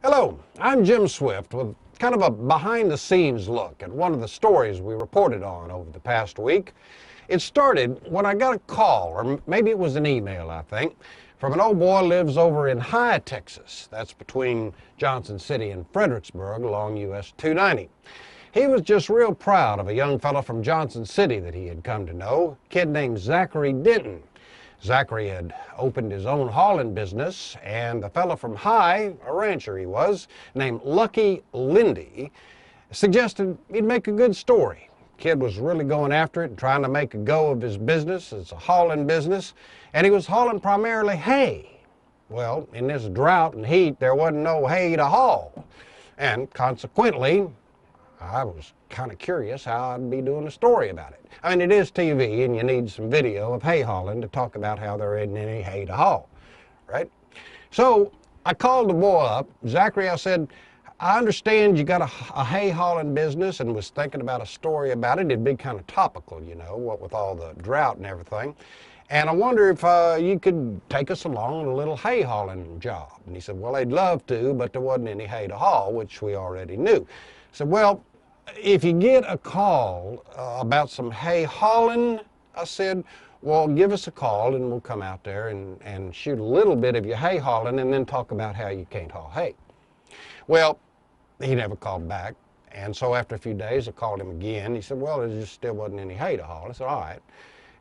Hello, I'm Jim Swft with kind of a behind-the-scenes look at one of the stories we reported on over the past week. It started when I got a call, or maybe it was an email, I think, from an old boy who lives over in High, Texas. That's between Johnson City and Fredericksburg along US 290. He was just real proud of a young fellow from Johnson City that he had come to know, a kid named Zachary Denton. Zachary had opened his own hauling business, and the fellow from High, a rancher he was, named Lucky Lindy, suggested he'd make a good story. Kid was really going after it and trying to make a go of his business. It's a hauling business, and he was hauling primarily hay. Well, in this drought and heat, there wasn't no hay to haul, and consequently, I was kind of curious how I'd be doing a story about it. I mean, it is TV, and you need some video of hay hauling to talk about how there isn't any hay to haul, right? So I called the boy up. Zachary, I said, I understand you got a hay hauling business, and was thinking about a story about it. It'd be kind of topical, you know, what with all the drought and everything. And I wonder if you could take us along on a little hay hauling job. And he said, well, I'd love to, but there wasn't any hay to haul, which we already knew. I said, well, if you get a call about some hay hauling, I said, well, give us a call and we'll come out there and shoot a little bit of your hay hauling and then talk about how you can't haul hay. Well, he never called back. And so after a few days, I called him again. He said, well, there just still wasn't any hay to haul. I said, all right.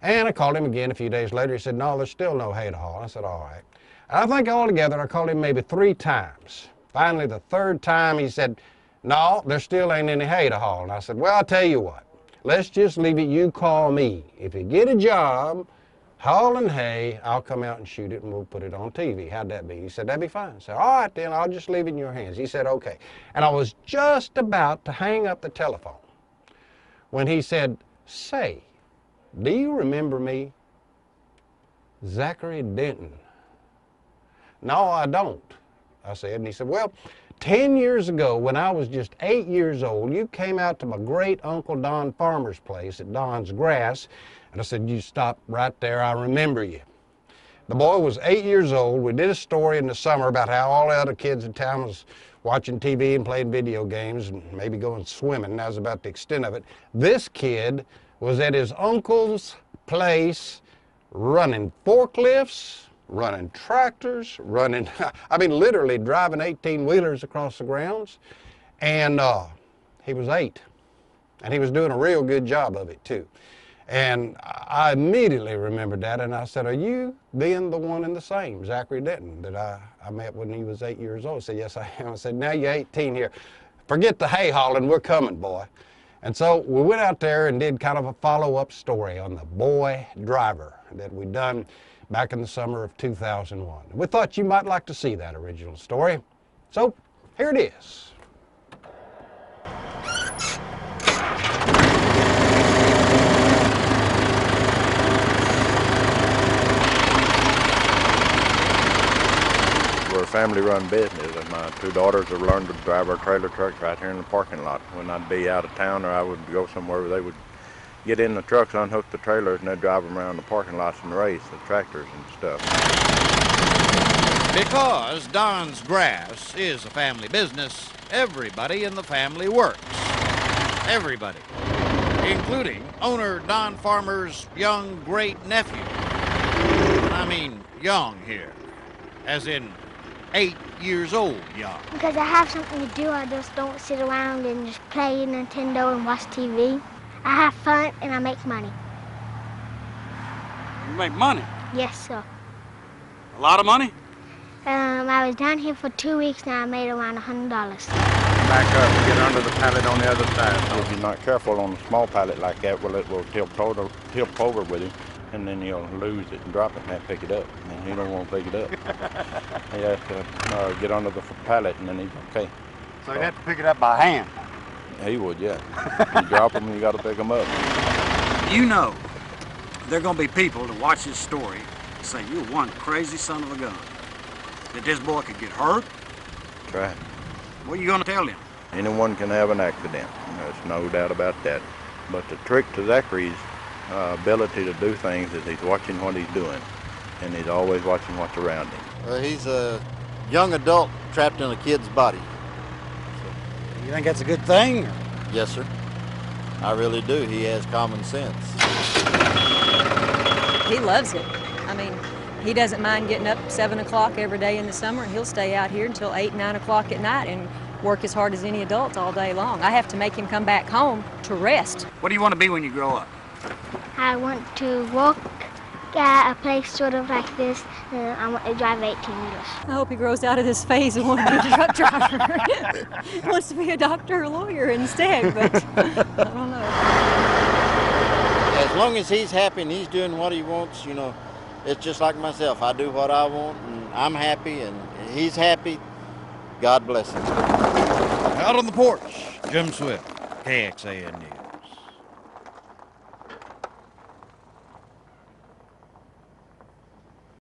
And I called him again a few days later. He said, no, there's still no hay to haul. I said, all right. And I think altogether I called him maybe 3 times. Finally, the 3rd time, he said, no, there still ain't any hay to haul. And I said, well, I'll tell you what. Let's just leave it. You call me. If you get a job hauling hay, I'll come out and shoot it and we'll put it on TV. How'd that be? He said, that'd be fine. I said, all right, then I'll just leave it in your hands. He said, okay. And I was just about to hang up the telephone when he said, say, do you remember me? Zachary Denton. No, I don't, I said. And he said, well, 10 years ago, when I was just 8 years old, you came out to my great Uncle Don Farmer's place at Don's Grass, and I said, you stop right there, I remember you. The boy was 8 years old. We did a story in the summer about how all the other kids in town was watching TV and playing video games and maybe going swimming. That was about the extent of it. This kid was at his uncle's place running forklifts, running tractors, I mean, literally driving 18-wheelers across the grounds. And he was 8. And he was doing a real good job of it, too. And I immediately remembered that, and I said, are you being the one and the same, Zachary Denton, that I met when he was 8 years old? He said, yes, I am. I said, now you're 18 here. Forget the hay hauling, we're coming, boy. And so we went out there and did kind of a follow-up story on the boy driver that we'd done back in the summer of 2001. We thought you might like to see that original story. So here it is. We're a family-run business, and my 2 daughters have learned to drive our trailer trucks right here in the parking lot. When I'd be out of town or I would go somewhere, they would get in the trucks, unhook the trailers, and they'd drive them around the parking lots and race the tractors and stuff. Because Don's Grass is a family business, everybody in the family works. Everybody, including owner Don Farmer's young great-nephew. I mean young here, as in 8 years old young. Because I have something to do. I just don't sit around and just play Nintendo and watch TV. I have fun and I make money. You make money? Yes, sir. A lot of money? I was down here for 2 weeks now. I made around $100. Back up and get under the pallet on the other side. If you're not careful on a small pallet like that, well, it will tilt over with you, and then you'll lose it and drop it and have to pick it up. And you don't want to pick it up. You have to get under the pallet, and then he's okay. So you have to pick it up by hand? He would, yeah. You drop them, you got to pick them up. You know, there are going to be people that watch this story and say, you're one crazy son of a gun. That this boy could get hurt? Right. What are you going to tell them? Anyone can have an accident. There's no doubt about that. But the trick to Zachary's ability to do things is he's watching what he's doing, and he's always watching what's around him. He's a young adult trapped in a kid's body. You think that's a good thing? Or? Yes, sir. I really do. He has common sense. He loves it. I mean, he doesn't mind getting up 7 o'clock every day in the summer, and he'll stay out here until 8, 9 o'clock at night and work as hard as any adult all day long. I have to make him come back home to rest. What do you want to be when you grow up? I want to work at a place sort of like this, and I want to drive 18-wheelers. I hope he grows out of this phase of wanting to be a truck driver. He wants to be a doctor or lawyer instead, but I don't know. As long as he's happy and he's doing what he wants, you know, it's just like myself. I do what I want, and I'm happy, and he's happy. God bless him. Out on the porch, Jim Swft, KXAN News.